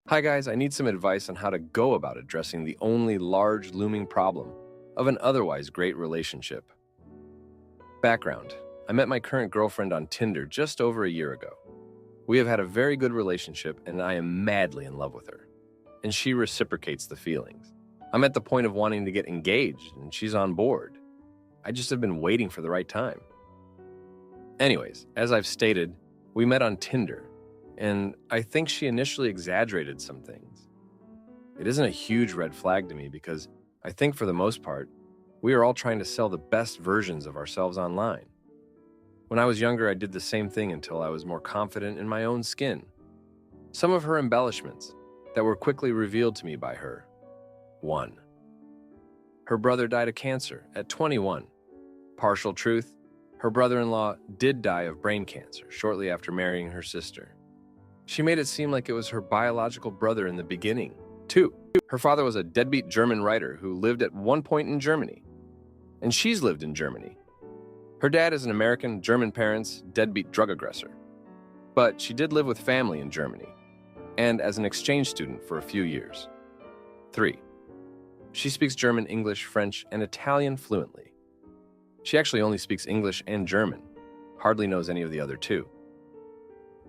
Hi guys, I need some advice on how to go about addressing the only large looming problem of an otherwise great relationship. Background: I met my current girlfriend on Tinder just over a year ago. We have had a very good relationship and I am madly in love with her. And she reciprocates the feelings. I'm at the point of wanting to get engaged and she's on board. I just have been waiting for the right time. Anyways, as I've stated, we met on Tinder. And I think she initially exaggerated some things. It isn't a huge red flag to me because I think for the most part, we are all trying to sell the best versions of ourselves online. When I was younger, I did the same thing until I was more confident in my own skin. Some of her embellishments that were quickly revealed to me by her. 1. Her brother died of cancer at 21. Partial truth: her brother-in-law did die of brain cancer shortly after marrying her sister. She made it seem like it was her biological brother in the beginning. 2. Her father was a deadbeat German writer who lived at one point in Germany. And she's lived in Germany. Her dad is an American, German parents, deadbeat drug aggressor. But she did live with family in Germany, and as an exchange student for a few years. 3. She speaks German, English, French, and Italian fluently. She actually only speaks English and German, hardly knows any of the other two.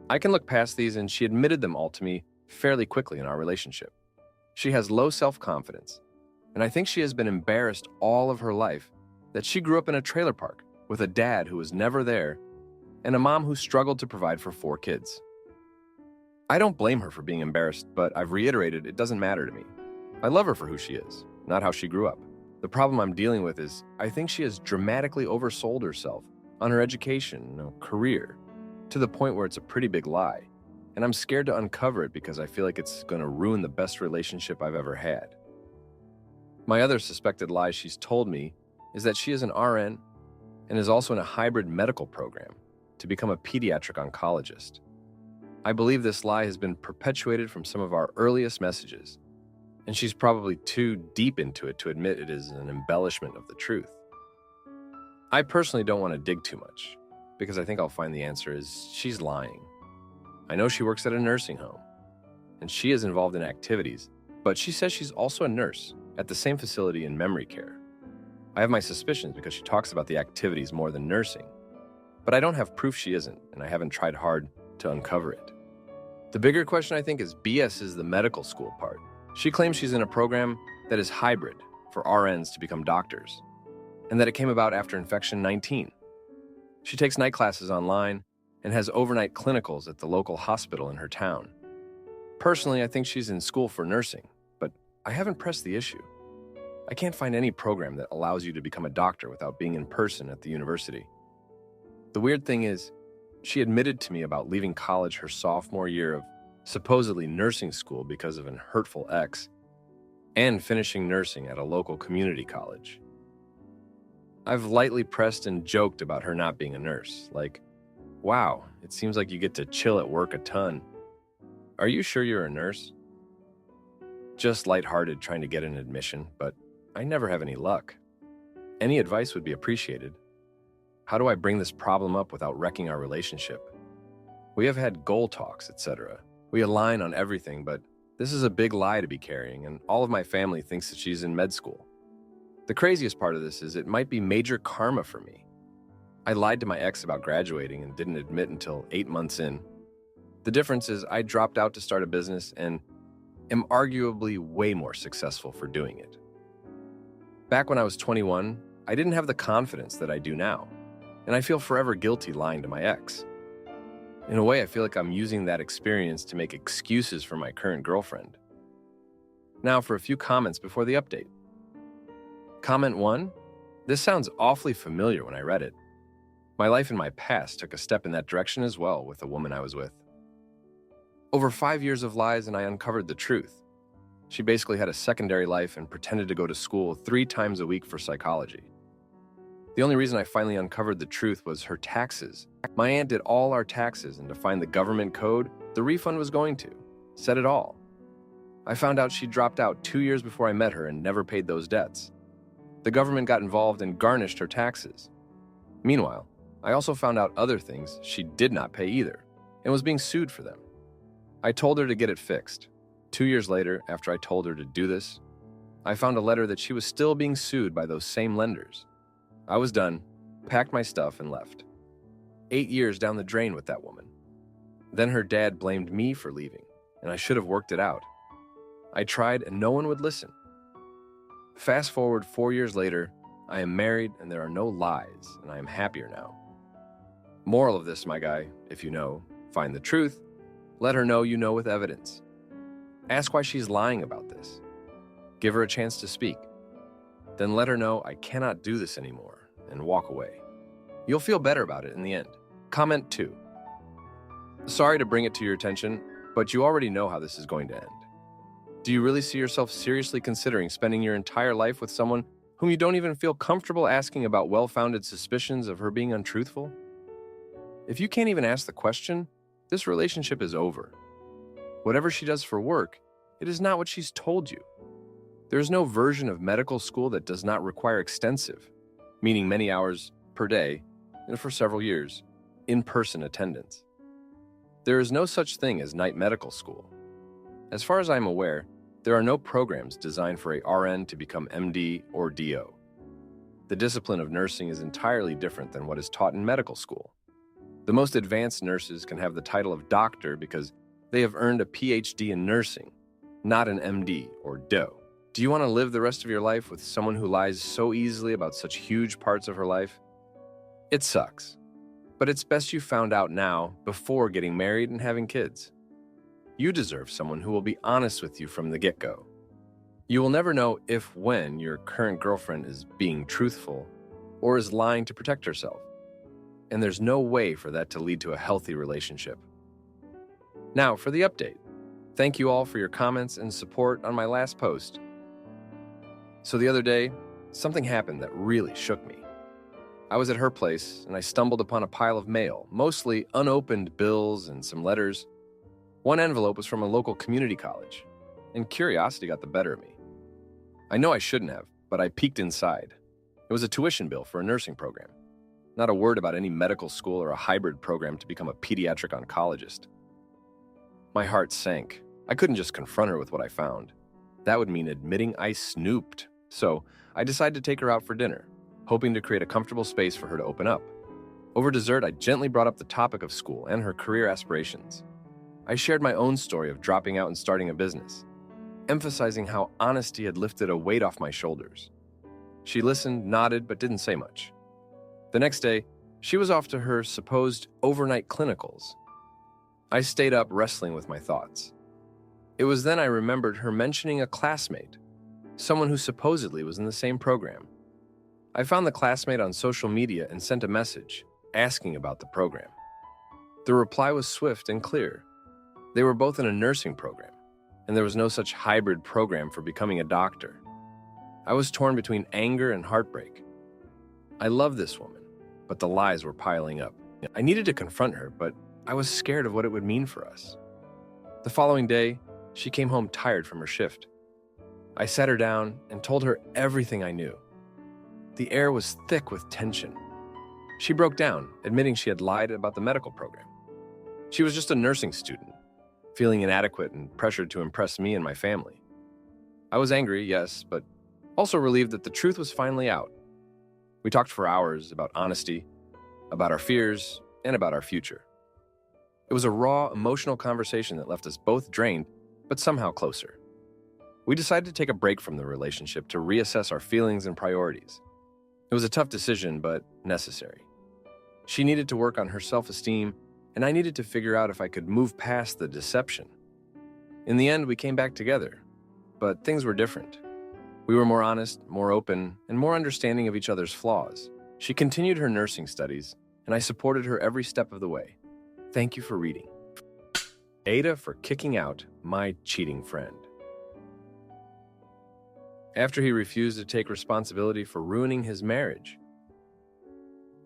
I can look past these, and she admitted them all to me fairly quickly in our relationship. She has low self-confidence, and I think she has been embarrassed all of her life that she grew up in a trailer park with a dad who was never there and a mom who struggled to provide for 4 kids. I don't blame her for being embarrassed, but I've reiterated it doesn't matter to me. I love her for who she is, not how she grew up. The problem I'm dealing with is I think she has dramatically oversold herself on her education, career, to the point where it's a pretty big lie, and I'm scared to uncover it because I feel like it's going to ruin the best relationship I've ever had. My other suspected lie she's told me is that she is an RN and is also in a hybrid medical program to become a pediatric oncologist. I believe this lie has been perpetuated from some of our earliest messages, and she's probably too deep into it to admit it is an embellishment of the truth. I personally don't want to dig too much, because I think I'll find the answer is she's lying. I know she works at a nursing home, and she is involved in activities, but she says she's also a nurse at the same facility in memory care. I have my suspicions because she talks about the activities more than nursing, but I don't have proof she isn't, and I haven't tried hard to uncover it. The bigger question, I think, is BS is the medical school part. She claims she's in a program that is hybrid for RNs to become doctors, and that it came about after infection 19. She takes night classes online and has overnight clinicals at the local hospital in her town. Personally, I think she's in school for nursing, but I haven't pressed the issue. I can't find any program that allows you to become a doctor without being in person at the university. The weird thing is, she admitted to me about leaving college her sophomore year of supposedly nursing school because of an hurtful ex, and finishing nursing at a local community college. I've lightly pressed and joked about her not being a nurse, like, wow, it seems like you get to chill at work a ton. Are you sure you're a nurse? Just lighthearted trying to get an admission, but I never have any luck. Any advice would be appreciated. How do I bring this problem up without wrecking our relationship? We have had goal talks, etc. We align on everything, but this is a big lie to be carrying, and all of my family thinks that she's in med school. The craziest part of this is it might be major karma for me. I lied to my ex about graduating and didn't admit until 8 months in. The difference is I dropped out to start a business and am arguably way more successful for doing it. Back when I was 21, I didn't have the confidence that I do now, and I feel forever guilty lying to my ex. In a way, I feel like I'm using that experience to make excuses for my current girlfriend. Now for a few comments before the update. Comment 1. This sounds awfully familiar when I read it. My life in my past took a step in that direction as well with the woman I was with. Over 5 years of lies and I uncovered the truth. She basically had a secondary life and pretended to go to school 3 times a week for psychology. The only reason I finally uncovered the truth was her taxes. My aunt did all our taxes, and to find the government code, the refund was going to. Said it all. I found out she dropped out 2 years before I met her and never paid those debts. The government got involved and garnished her taxes. Meanwhile, I also found out other things she did not pay either and was being sued for them. I told her to get it fixed. 2 years later, after I told her to do this, I found a letter that she was still being sued by those same lenders. I was done, packed my stuff, and left. 8 years down the drain with that woman. Then her dad blamed me for leaving, and I should have worked it out. I tried, and no one would listen. Fast forward 4 years later, I am married, and there are no lies, and I am happier now. Moral of this, my guy, if you know, find the truth. Let her know you know with evidence. Ask why she's lying about this. Give her a chance to speak. Then let her know I cannot do this anymore and walk away. You'll feel better about it in the end. Comment 2. Sorry to bring it to your attention, but you already know how this is going to end. Do you really see yourself seriously considering spending your entire life with someone whom you don't even feel comfortable asking about well-founded suspicions of her being untruthful? If you can't even ask the question, this relationship is over. Whatever she does for work, it is not what she's told you. There is no version of medical school that does not require extensive, meaning many hours per day, and for several years, in-person attendance. There is no such thing as night medical school. As far as I am aware, there are no programs designed for a RN to become MD or DO. The discipline of nursing is entirely different than what is taught in medical school. The most advanced nurses can have the title of doctor because they have earned a PhD in nursing, not an MD or DO. Do you want to live the rest of your life with someone who lies so easily about such huge parts of her life? It sucks, but it's best you found out now before getting married and having kids. You deserve someone who will be honest with you from the get-go. You will never know when your current girlfriend is being truthful or is lying to protect herself. And there's no way for that to lead to a healthy relationship. Now, for the update. Thank you all for your comments and support on my last post. So the other day, something happened that really shook me. I was at her place, and I stumbled upon a pile of mail, mostly unopened bills and some letters. One envelope was from a local community college, and curiosity got the better of me. I know I shouldn't have, but I peeked inside. It was a tuition bill for a nursing program. Not a word about any medical school or a hybrid program to become a pediatric oncologist. My heart sank. I couldn't just confront her with what I found. That would mean admitting I snooped. So I decided to take her out for dinner, hoping to create a comfortable space for her to open up. Over dessert, I gently brought up the topic of school and her career aspirations. I shared my own story of dropping out and starting a business, emphasizing how honesty had lifted a weight off my shoulders. She listened, nodded, but didn't say much. The next day, she was off to her supposed overnight clinicals. I stayed up wrestling with my thoughts. It was then I remembered her mentioning a classmate, someone who supposedly was in the same program. I found the classmate on social media and sent a message, asking about the program. The reply was swift and clear. They were both in a nursing program, and there was no such hybrid program for becoming a doctor. I was torn between anger and heartbreak. I love this woman, but the lies were piling up. I needed to confront her, but I was scared of what it would mean for us. The following day, she came home tired from her shift. I sat her down and told her everything I knew. The air was thick with tension. She broke down, admitting she had lied about the medical program. She was just a nursing student, feeling inadequate and pressured to impress me and my family. I was angry, yes, but also relieved that the truth was finally out. We talked for hours about honesty, about our fears, and about our future. It was a raw, emotional conversation that left us both drained, but somehow closer. We decided to take a break from the relationship to reassess our feelings and priorities. It was a tough decision, but necessary. She needed to work on her self-esteem, and I needed to figure out if I could move past the deception. In the end, we came back together, but things were different. We were more honest, more open, and more understanding of each other's flaws. She continued her nursing studies, and I supported her every step of the way. Thank you for reading. Aita for kicking out my cheating friend. After he refused to take responsibility for ruining his marriage.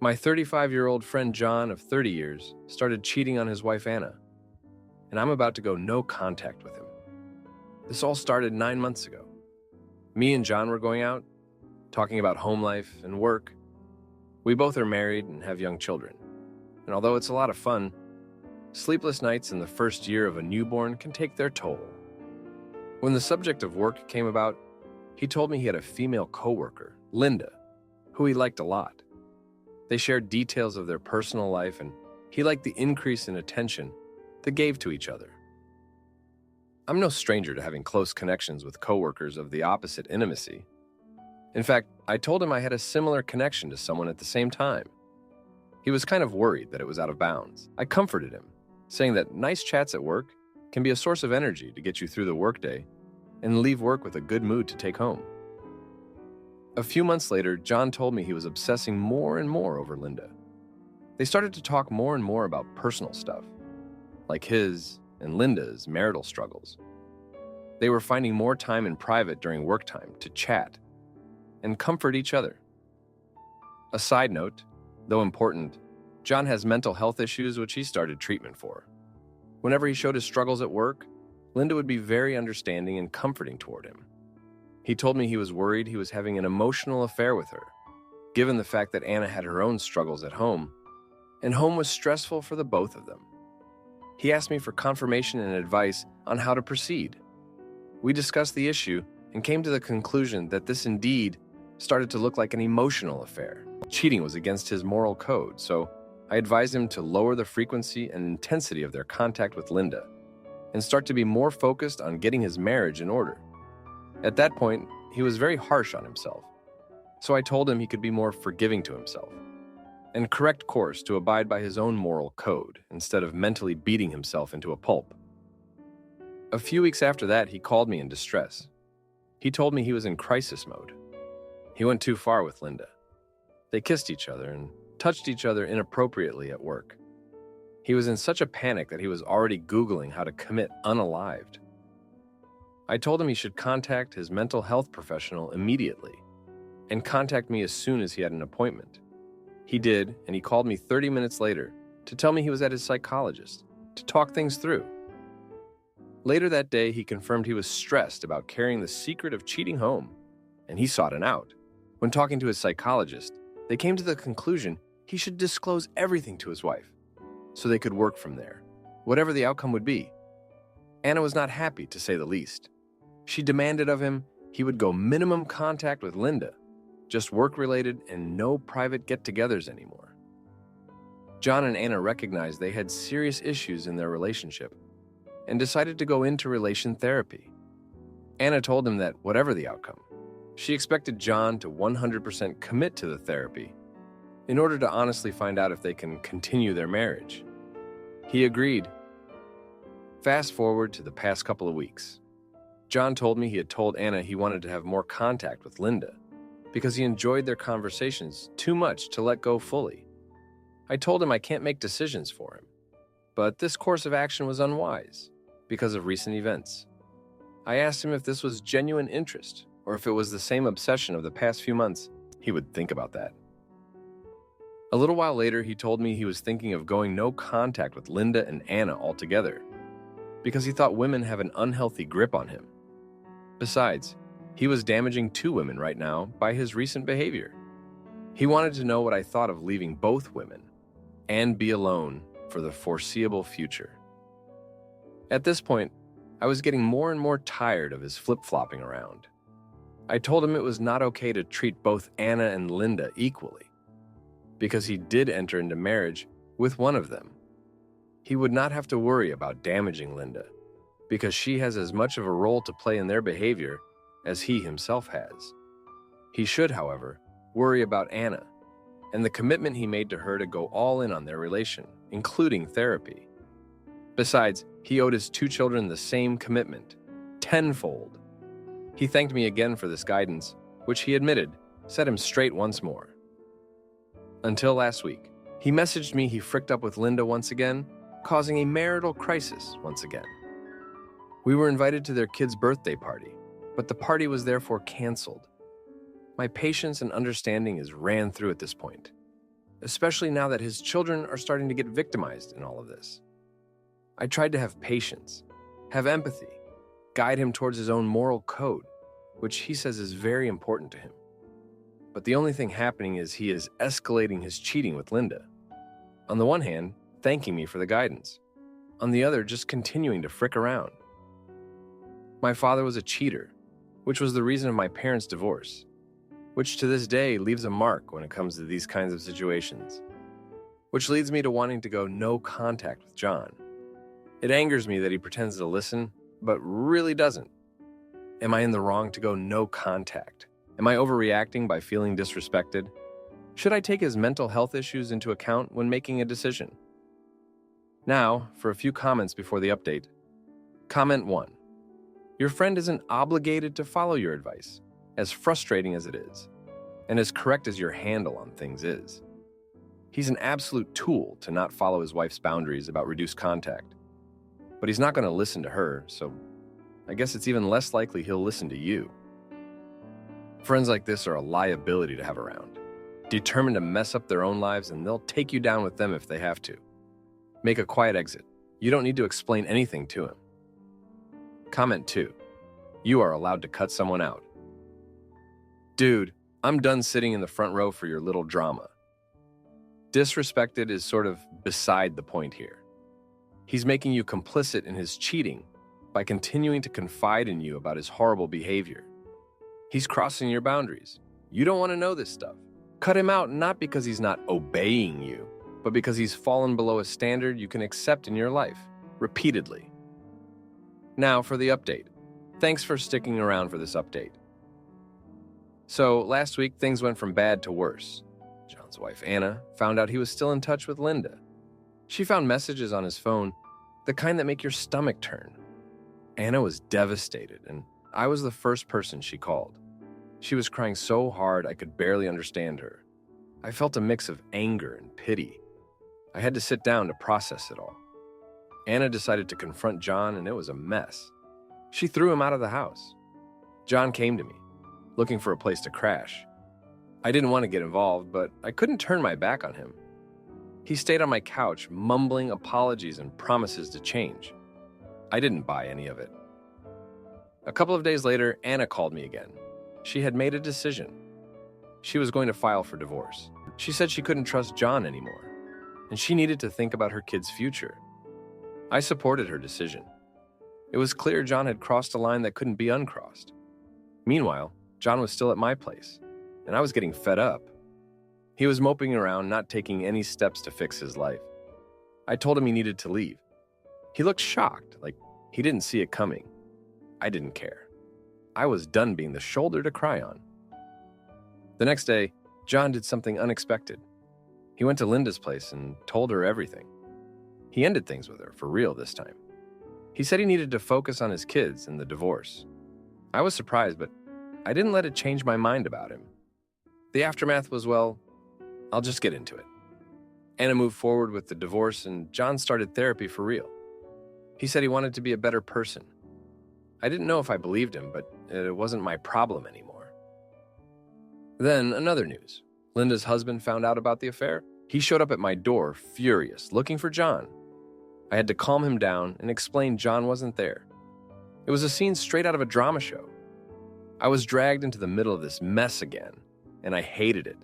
My 35-year-old friend John of 30 years started cheating on his wife Anna, and I'm about to go no contact with him. This all started 9 months ago. Me and John were going out, talking about home life and work. We both are married and have young children. And although it's a lot of fun, sleepless nights in the first year of a newborn can take their toll. When the subject of work came about, he told me he had a female coworker, Linda, who he liked a lot. They shared details of their personal life, and he liked the increase in attention they gave to each other. I'm no stranger to having close connections with coworkers of the opposite intimacy. In fact, I told him I had a similar connection to someone at the same time. He was kind of worried that it was out of bounds. I comforted him, saying that nice chats at work can be a source of energy to get you through the workday and leave work with a good mood to take home. A few months later, John told me he was obsessing more and more over Linda. They started to talk more and more about personal stuff, like his and Linda's marital struggles. They were finding more time in private during work time to chat and comfort each other. A side note, though important, John has mental health issues which he started treatment for. Whenever he showed his struggles at work, Linda would be very understanding and comforting toward him. He told me he was worried he was having an emotional affair with her, given the fact that Anna had her own struggles at home, and home was stressful for the both of them. He asked me for confirmation and advice on how to proceed. We discussed the issue and came to the conclusion that this indeed started to look like an emotional affair. Cheating was against his moral code, so I advised him to lower the frequency and intensity of their contact with Linda and start to be more focused on getting his marriage in order. At that point, he was very harsh on himself, so I told him he could be more forgiving to himself and correct course to abide by his own moral code instead of mentally beating himself into a pulp. A few weeks after that, he called me in distress. He told me he was in crisis mode. He went too far with Linda. They kissed each other and touched each other inappropriately at work. He was in such a panic that he was already Googling how to commit unalived. I told him he should contact his mental health professional immediately and contact me as soon as he had an appointment. He did, and he called me 30 minutes later to tell me he was at his psychologist to talk things through. Later that day, he confirmed he was stressed about carrying the secret of cheating home, and he sought an out. When talking to his psychologist, they came to the conclusion he should disclose everything to his wife so they could work from there, whatever the outcome would be. Anna was not happy, to say the least. She demanded of him he would go minimum contact with Linda, just work-related and no private get-togethers anymore. John and Anna recognized they had serious issues in their relationship and decided to go into relation therapy. Anna told him that whatever the outcome, she expected John to 100% commit to the therapy in order to honestly find out if they can continue their marriage. He agreed. Fast forward to the past couple of weeks. John told me he had told Anna he wanted to have more contact with Linda because he enjoyed their conversations too much to let go fully. I told him I can't make decisions for him, but this course of action was unwise because of recent events. I asked him if this was genuine interest or if it was the same obsession of the past few months. He would think about that. A little while later, he told me he was thinking of going no contact with Linda and Anna altogether because he thought women have an unhealthy grip on him. Besides, he was damaging two women right now by his recent behavior. He wanted to know what I thought of leaving both women and be alone for the foreseeable future. At this point, I was getting more and more tired of his flip-flopping around. I told him it was not okay to treat both Anna and Linda equally, because he did enter into marriage with one of them. He would not have to worry about damaging Linda, because she has as much of a role to play in their behavior as he himself has. He should, however, worry about Anna and the commitment he made to her to go all in on their relation, including therapy. Besides, he owed his two children the same commitment, tenfold. He thanked me again for this guidance, which he admitted set him straight once more. Until last week, he messaged me he fricked up with Linda once again, causing a marital crisis once again. We were invited to their kid's birthday party, but the party was therefore canceled. My patience and understanding is ran through at this point, especially now that his children are starting to get victimized in all of this. I tried to have patience, have empathy, guide him towards his own moral code, which he says is very important to him. But the only thing happening is he is escalating his cheating with Linda. On the one hand, thanking me for the guidance. On the other, just continuing to frick around. My father was a cheater, which was the reason of my parents' divorce, which to this day leaves a mark when it comes to these kinds of situations, which leads me to wanting to go no contact with John. It angers me that he pretends to listen, but really doesn't. Am I in the wrong to go no contact? Am I overreacting by feeling disrespected? Should I take his mental health issues into account when making a decision? Now, for a few comments before the update. Comment 1. Your friend isn't obligated to follow your advice, as frustrating as it is, and as correct as your handle on things is. He's an absolute tool to not follow his wife's boundaries about reduced contact. But he's not going to listen to her, so I guess it's even less likely he'll listen to you. Friends like this are a liability to have around, determined to mess up their own lives, and they'll take you down with them if they have to. Make a quiet exit. You don't need to explain anything to him. Comment 2. You are allowed to cut someone out. Dude, I'm done sitting in the front row for your little drama. Disrespected is sort of beside the point here. He's making you complicit in his cheating by continuing to confide in you about his horrible behavior. He's crossing your boundaries. You don't want to know this stuff. Cut him out not because he's not obeying you, but because he's fallen below a standard you can accept in your life, repeatedly. Now for the update. Thanks for sticking around for this update. So, last week things went from bad to worse. John's wife, Anna, found out he was still in touch with Linda. She found messages on his phone, the kind that make your stomach turn. Anna was devastated, and I was the first person she called. She was crying so hard I could barely understand her. I felt a mix of anger and pity. I had to sit down to process it all. Anna decided to confront John, and it was a mess. She threw him out of the house. John came to me, looking for a place to crash. I didn't want to get involved, but I couldn't turn my back on him. He stayed on my couch, mumbling apologies and promises to change. I didn't buy any of it. A couple of days later, Anna called me again. She had made a decision. She was going to file for divorce. She said she couldn't trust John anymore, and she needed to think about her kid's future. I supported her decision. It was clear John had crossed a line that couldn't be uncrossed. Meanwhile, John was still at my place, and I was getting fed up. He was moping around, not taking any steps to fix his life. I told him he needed to leave. He looked shocked, like he didn't see it coming. I didn't care. I was done being the shoulder to cry on. The next day, John did something unexpected. He went to Linda's place and told her everything. He ended things with her, for real this time. He said he needed to focus on his kids and the divorce. I was surprised, but I didn't let it change my mind about him. The aftermath was, well, I'll just get into it. Anna moved forward with the divorce, and John started therapy for real. He said he wanted to be a better person. I didn't know if I believed him, but it wasn't my problem anymore. Then, another news. Linda's husband found out about the affair. He showed up at my door, furious, looking for John. I had to calm him down and explain John wasn't there. It was a scene straight out of a drama show. I was dragged into the middle of this mess again, and I hated it.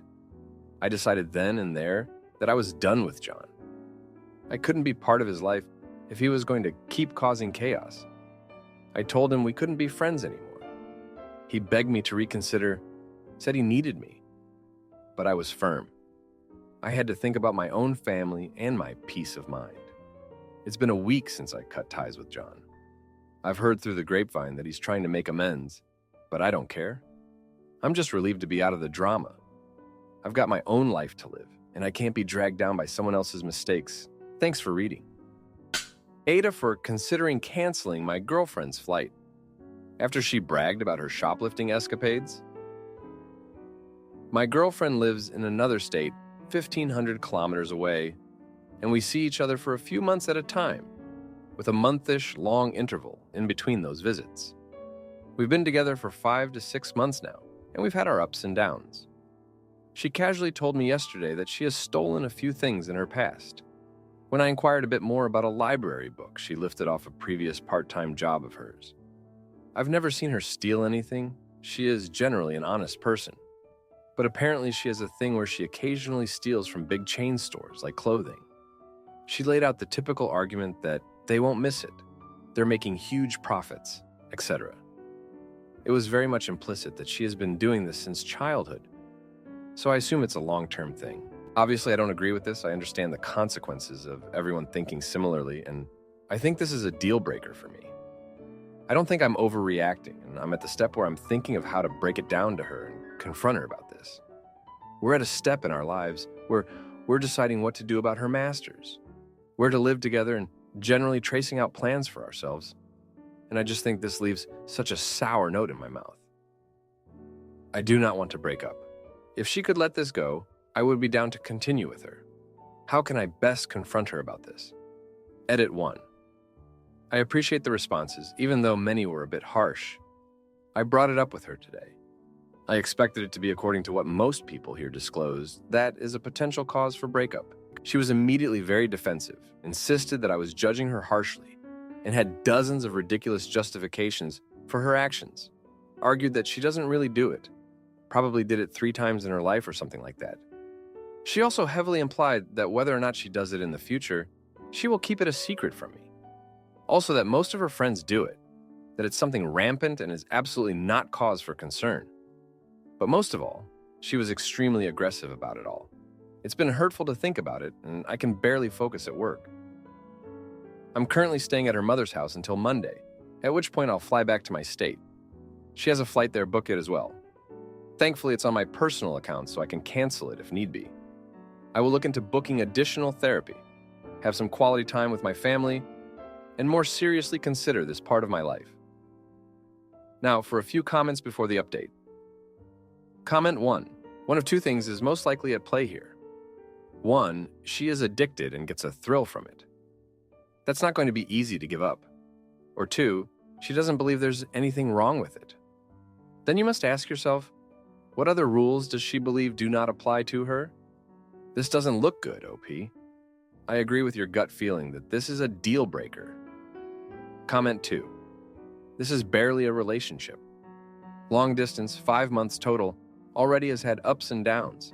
I decided then and there that I was done with John. I couldn't be part of his life if he was going to keep causing chaos. I told him we couldn't be friends anymore. He begged me to reconsider, said he needed me. But I was firm. I had to think about my own family and my peace of mind. It's been a week since I cut ties with John. I've heard through the grapevine that he's trying to make amends, but I don't care. I'm just relieved to be out of the drama. I've got my own life to live, and I can't be dragged down by someone else's mistakes. Thanks for reading. Aita for considering canceling my girlfriend's flight after she bragged about her shoplifting escapades. My girlfriend lives in another state, 1,500 kilometers away, and we see each other for a few months at a time, with a month-ish long interval in between those visits. We've been together for 5 to 6 months now, and we've had our ups and downs. She casually told me yesterday that she has stolen a few things in her past. When I inquired a bit more about a library book she lifted off a previous part-time job of hers. I've never seen her steal anything. She is generally an honest person. But apparently she has a thing where she occasionally steals from big chain stores like clothing. She laid out the typical argument that they won't miss it. They're making huge profits, etc. It was very much implicit that she has been doing this since childhood, so I assume it's a long-term thing. Obviously, I don't agree with this. I understand the consequences of everyone thinking similarly, and I think this is a deal breaker for me. I don't think I'm overreacting, and I'm at the step where I'm thinking of how to break it down to her and confront her about this. We're at a step in our lives where we're deciding what to do about her masters, where to live together, and generally tracing out plans for ourselves. And I just think this leaves such a sour note in my mouth. I do not want to break up. If she could let this go, I would be down to continue with her. How can I best confront her about this? Edit 1. I appreciate the responses, even though many were a bit harsh. I brought it up with her today. I expected it to be according to what most people here disclosed, that is a potential cause for breakup. She was immediately very defensive, insisted that I was judging her harshly, and had dozens of ridiculous justifications for her actions. Argued that she doesn't really do it, probably did it 3 times in her life or something like that. She also heavily implied that whether or not she does it in the future, she will keep it a secret from me. Also that most of her friends do it, that it's something rampant and is absolutely not cause for concern. But most of all, she was extremely aggressive about it all. It's been hurtful to think about it, and I can barely focus at work. I'm currently staying at her mother's house until Monday, at which point I'll fly back to my state. She has a flight there booked as well. Thankfully, it's on my personal account, so I can cancel it if need be. I will look into booking additional therapy, have some quality time with my family, and more seriously consider this part of my life. Now, for a few comments before the update. Comment 1. One of 2 things is most likely at play here. 1. She is addicted and gets a thrill from it. That's not going to be easy to give up. Or 2. She doesn't believe there's anything wrong with it. Then you must ask yourself, what other rules does she believe do not apply to her? This doesn't look good, OP. I agree with your gut feeling that this is a deal breaker. Comment 2. This is barely a relationship. Long distance, 5 months total, already has had ups and downs,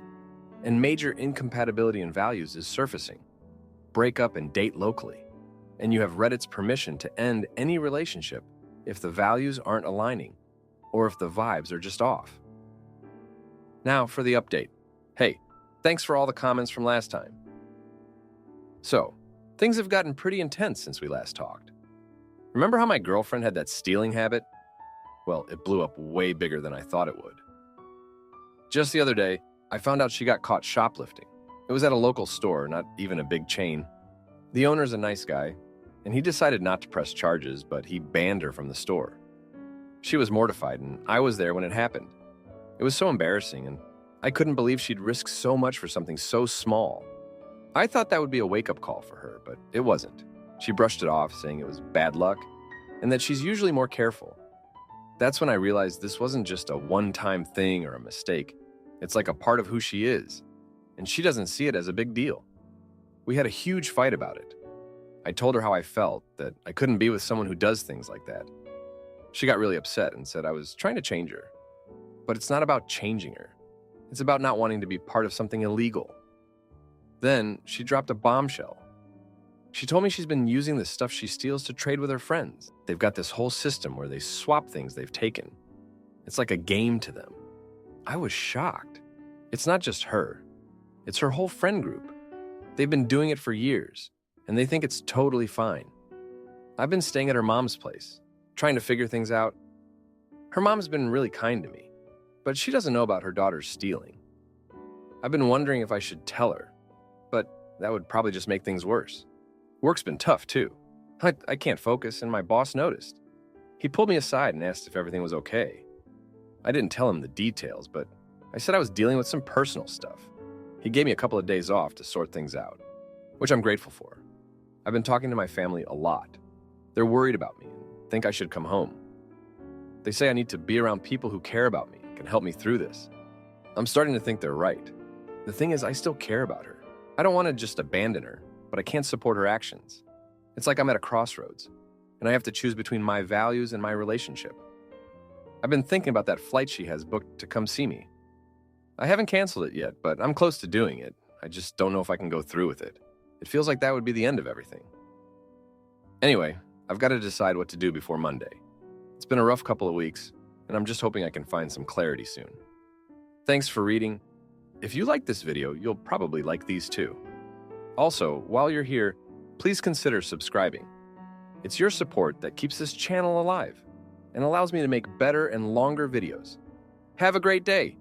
and major incompatibility in values is surfacing. Break up and date locally, and you have Reddit's permission to end any relationship if the values aren't aligning, or if the vibes are just off. Now for the update. Hey, thanks for all the comments from last time. So, things have gotten pretty intense since we last talked. Remember how my girlfriend had that stealing habit? Well, it blew up way bigger than I thought it would. Just the other day, I found out she got caught shoplifting. It was at a local store, not even a big chain. The owner's a nice guy, and he decided not to press charges, but he banned her from the store. She was mortified, and I was there when it happened. It was so embarrassing, and I couldn't believe she'd risk so much for something so small. I thought that would be a wake-up call for her, but it wasn't. She brushed it off, saying it was bad luck, and that she's usually more careful. That's when I realized this wasn't just a one-time thing or a mistake. It's like a part of who she is, and she doesn't see it as a big deal. We had a huge fight about it. I told her how I felt, that I couldn't be with someone who does things like that. She got really upset and said I was trying to change her. But it's not about changing her. It's about not wanting to be part of something illegal. Then she dropped a bombshell. She told me she's been using the stuff she steals to trade with her friends. They've got this whole system where they swap things they've taken. It's like a game to them. I was shocked. It's not just her. It's her whole friend group. They've been doing it for years, and they think it's totally fine. I've been staying at her mom's place, trying to figure things out. Her mom's been really kind to me, but she doesn't know about her daughter's stealing. I've been wondering if I should tell her, but that would probably just make things worse. Work's been tough, too. I can't focus, and my boss noticed. He pulled me aside and asked if everything was okay. I didn't tell him the details, but I said I was dealing with some personal stuff. He gave me a couple of days off to sort things out, which I'm grateful for. I've been talking to my family a lot. They're worried about me and think I should come home. They say I need to be around people who care about me and can help me through this. I'm starting to think they're right. The thing is, I still care about her. I don't want to just abandon her, but I can't support her actions. It's like I'm at a crossroads, and I have to choose between my values and my relationship. I've been thinking about that flight she has booked to come see me. I haven't canceled it yet, but I'm close to doing it. I just don't know if I can go through with it. It feels like that would be the end of everything. Anyway, I've got to decide what to do before Monday. It's been a rough couple of weeks, and I'm just hoping I can find some clarity soon. Thanks for reading. If you like this video, you'll probably like these too. Also, while you're here, please consider subscribing. It's your support that keeps this channel alive and allows me to make better and longer videos. Have a great day!